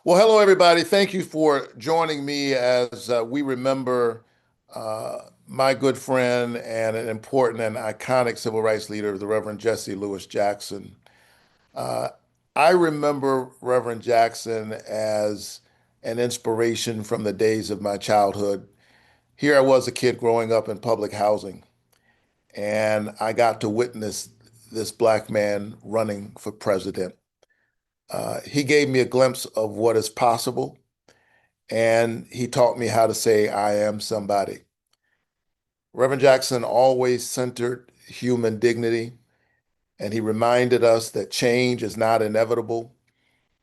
Well, hello, everybody. Thank you for joining me as we remember my good friend and an important and iconic civil rights leader, the Reverend Jesse Lewis Jackson. Uh, I remember Reverend Jackson as an inspiration from the days of my childhood. Here I was a kid growing up in public housing, and I got to witness this black man running for president. He gave me a glimpse of what is possible. And he taught me how to say, I am somebody. Reverend Jackson always centered human dignity, and he reminded us that change is not inevitable.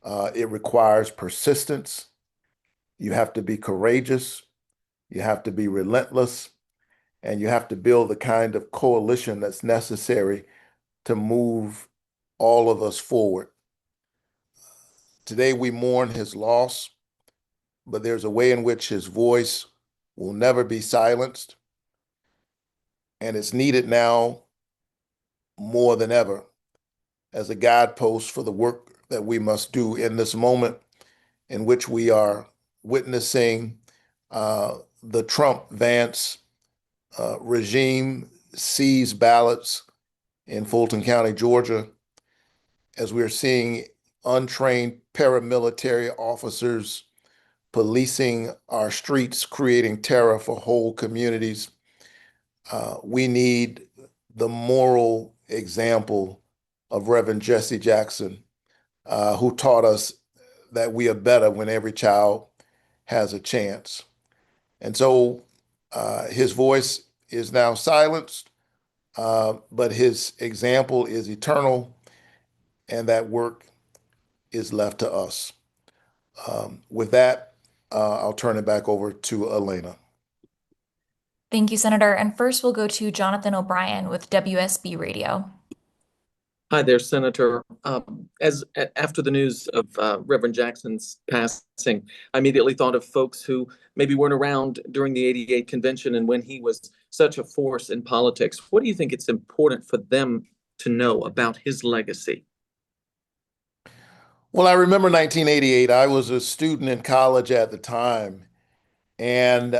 It requires persistence. You have to be courageous, you have to be relentless, and you have to build the kind of coalition that's necessary to move all of us forward. Today, we mourn his loss, but there's a way in which his voice will never be silenced. And it's needed now more than ever as a guidepost for the work that we must do in this moment in which we are witnessing the Trump-Vance regime seize ballots in Fulton County, Georgia, as we're seeing untrained paramilitary officers policing our streets, creating terror for whole communities. We need the moral example of Reverend Jesse Jackson, who taught us that we are better when every child has a chance. And so his voice is now silenced, but his example is eternal, and that work is left to us. With that, I'll turn it back over to Elena. Thank you, Senator. And first, we'll go to Jonathan O'Brien with WSB Radio. Hi there, Senator. After the news of Reverend Jackson's passing, I immediately thought of folks who maybe weren't around during the '88 convention and when he was such a force in politics. What do you think it's important for them to know about his legacy? Well, I remember 1988. I was a student in college at the time. And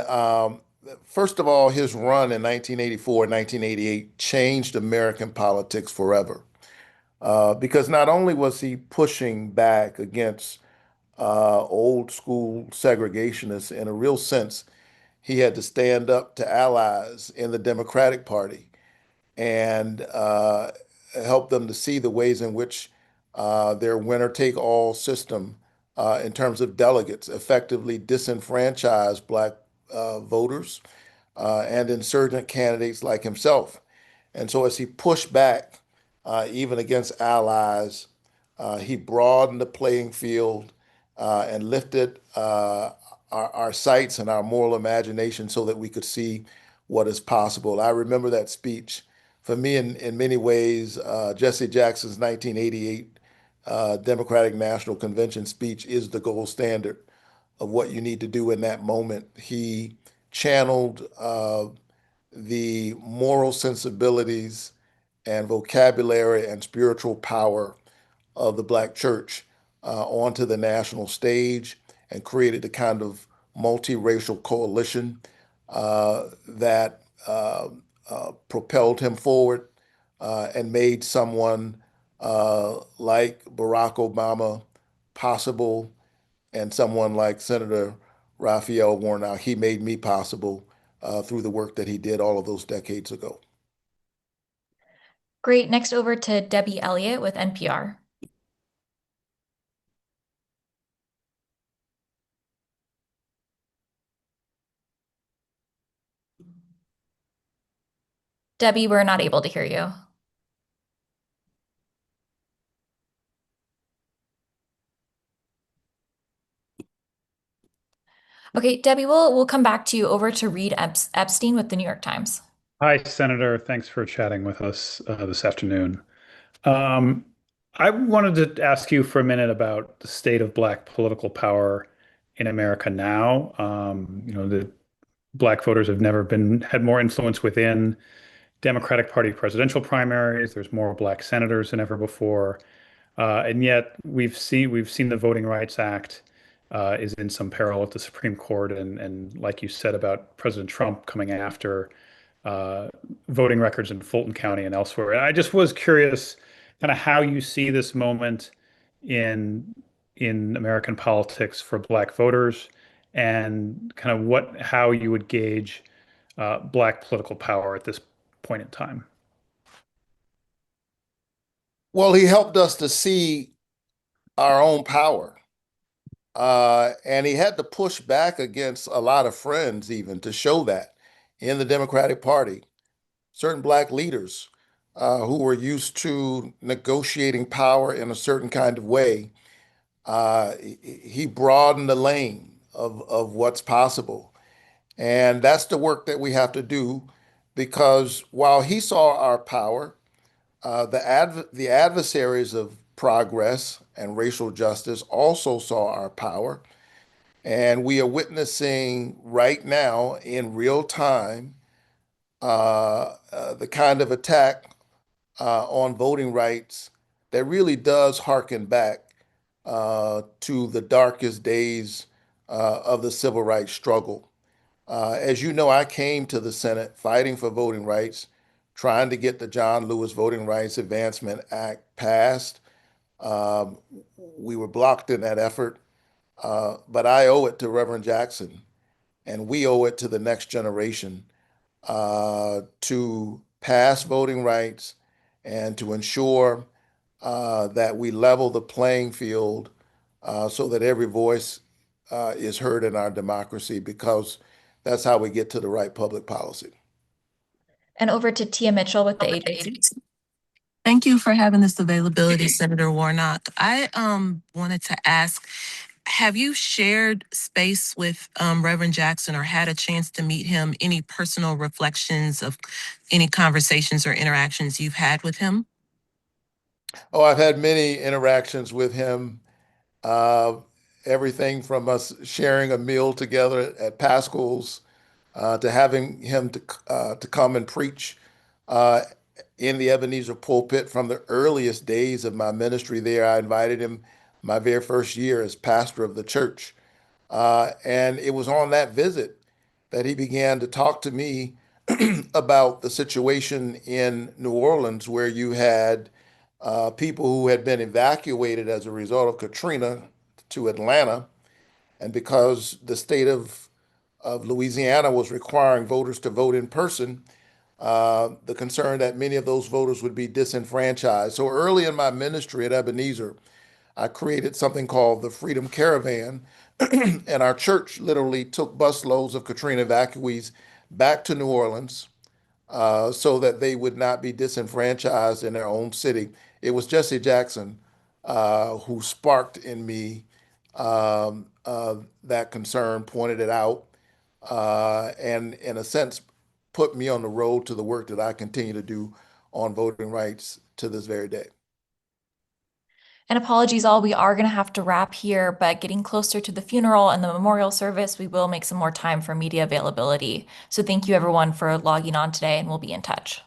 first of all, his run in 1984 and 1988 changed American politics forever. Because not only was he pushing back against old school segregationists in a real sense, he had to stand up to allies in the Democratic Party and help them to see the ways in which their winner take all system, in terms of delegates, effectively disenfranchised Black voters and insurgent candidates like himself. And so, as he pushed back, even against allies, he broadened the playing field and lifted our sights and our moral imagination so that we could see what is possible. I remember that speech. For me, in many ways, Jesse Jackson's 1988 Democratic National Convention speech is the gold standard of what you need to do in that moment. He channeled the moral sensibilities and vocabulary and spiritual power of the Black church onto the national stage and created the kind of multiracial coalition that propelled him forward and made someone like Barack Obama possible and someone like Senator Raphael Warnock. He made me possible through the work that he did all of those decades ago. Great. Next over to Debbie Elliott with NPR. Debbie, we're not able to hear you. Okay, Debbie, we'll come back to you. Over to Reed Epstein with the New York Times. Hi, Senator. Thanks for chatting with us this afternoon. Um, I wanted to ask you for a minute about the state of Black political power in America now. The Black voters have never had more influence within Democratic Party presidential primaries. There's more Black senators than ever before, and yet we've seen the Voting Rights Act is in some peril at the Supreme Court, and like you said about President Trump coming after uh, voting records in Fulton County and elsewhere. And I just was curious, kind of how you see this moment in American politics for Black voters, and kind of how you would gauge Black political power at this point in time. Well, he helped us to see our own power. And he had to push back against a lot of friends, even to show that in the Democratic Party, certain Black leaders who were used to negotiating power in a certain kind of way. He broadened the lane of what's possible. And that's the work that we have to do because while he saw our power, the adversaries of progress and racial justice also saw our power. And we are witnessing right now in real time the kind of attack on voting rights that really does harken back to the darkest days of the civil rights struggle. As you know, I came to the Senate fighting for voting rights, trying to get the John Lewis Voting Rights Advancement Act passed. Um, we were blocked in that effort, but I owe it to Reverend Jackson, and we owe it to the next generation to pass voting rights and to ensure that we level the playing field so that every voice is heard in our democracy, because that's how we get to the right public policy. And over to Tia Mitchell with the agency. Thank you for having this availability, Senator Warnock. I wanted to ask, have you shared space with Reverend Jackson or had a chance to meet him? Any personal reflections of any conversations or interactions you've had with him? Oh, I've had many interactions with him. Uh, Everything from us sharing a meal together at Pascal's to having him to come and preach uh, in the Ebenezer pulpit from the earliest days of my ministry there. I invited him my very first year as pastor of the church. And it was on that visit that he began to talk to me about the situation in New Orleans, where you had people who had been evacuated as a result of Katrina to Atlanta. And because the state of Louisiana was requiring voters to vote in person, the concern that many of those voters would be disenfranchised. So early in my ministry at Ebenezer, I created something called the Freedom Caravan, and our church literally took busloads of Katrina evacuees back to New Orleans so that they would not be disenfranchised in their own city. It was Jesse Jackson who sparked in me that concern, pointed it out, and in a sense, put me on the road to the work that I continue to do on voting rights to this very day. And apologies all, we are going to have to wrap here, but getting closer to the funeral and the memorial service, we will make some more time for media availability. So thank you everyone for logging on today, and we'll be in touch.